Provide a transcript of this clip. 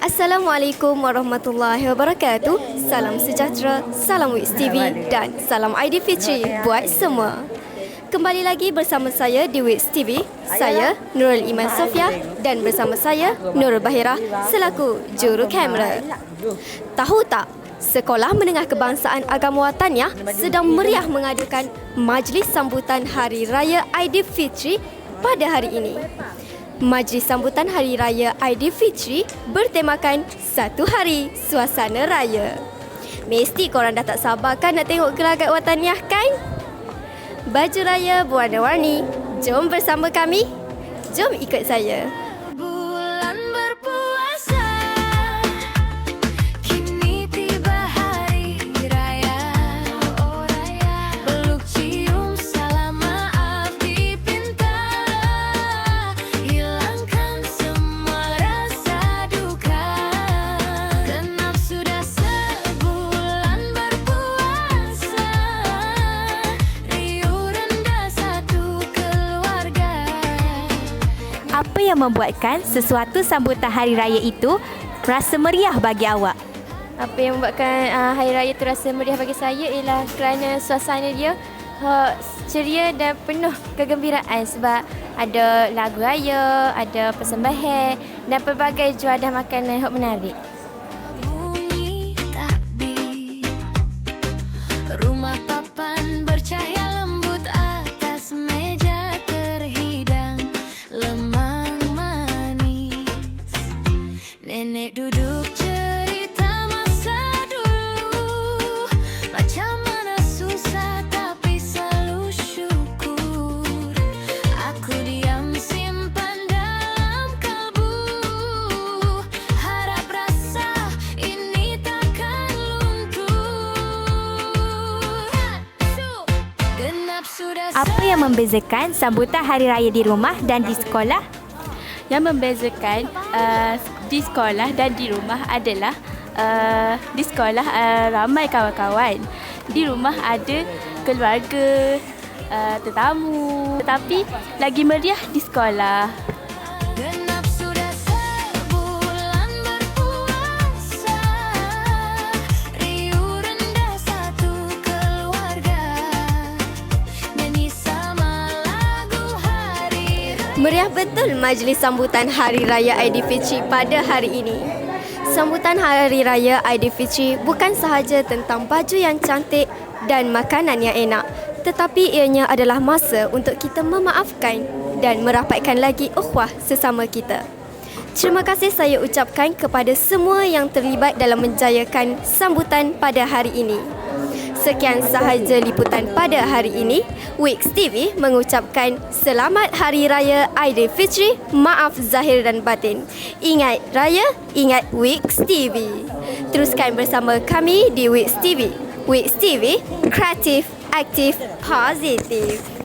Assalamualaikum warahmatullahi wabarakatuh. Salam sejahtera, salam Wix TV dan salam Aidilfitri buat semua. Kembali lagi bersama saya di Wix TV. Saya Nurul Iman Sofia dan bersama saya Nurul Bahira selaku juru kamera. Tahu tak, Sekolah Menengah Kebangsaan Agama Wataniah sedang meriah mengadakan majlis sambutan Hari Raya Aidilfitri pada hari ini. Majlis sambutan Hari Raya Aidilfitri bertemakan Satu Hari Suasana Raya. Mesti korang dah tak sabar kan nak tengok gelagat Wataniah kan? Baju raya berwarna-warni. Jom bersama kami. Jom ikut saya. Apa yang membuatkan sesuatu sambutan hari raya itu rasa meriah bagi awak? Apa yang membuatkan hari raya itu rasa meriah bagi saya ialah kerana suasana dia ceria dan penuh kegembiraan sebab ada lagu raya, ada persembahan dan pelbagai juadah makanan yang menarik. Bunyi takbir, rumah papan bercahaya lembut atas meja terhidang lemang manis. Nenek duduk cerita masa dulu, macam mana susah tapi selalu syukur. Aku diam simpan dalam kalbu, harap rasa ini takkan luntur. Genap sudah. Apa yang membezakan sambutan hari raya di rumah dan di sekolah? Yang membezakan di sekolah dan di rumah adalah di sekolah ramai kawan-kawan. Di rumah ada keluarga, tetamu. Tetapi lagi meriah di sekolah. Genap sudah sebulan berpuasa, riuh rendah satu keluarga, nyanyi sama lagu hari raya. Meriah betul majlis sambutan Hari Raya Aidilfitri pada hari ini. Sambutan Hari Raya Aidilfitri bukan sahaja tentang baju yang cantik dan makanan yang enak, tetapi ianya adalah masa untuk kita memaafkan dan merapatkan lagi ukhuwah sesama kita. Terima kasih saya ucapkan kepada semua yang terlibat dalam menjayakan sambutan pada hari ini. Sekian sahaja liputan pada hari ini. Wix TV mengucapkan Selamat Hari Raya Aidilfitri. Maaf zahir dan batin. Ingat raya, ingat Wix TV. Teruskan bersama kami di Wix TV. Wix TV, kreatif, aktif, positif.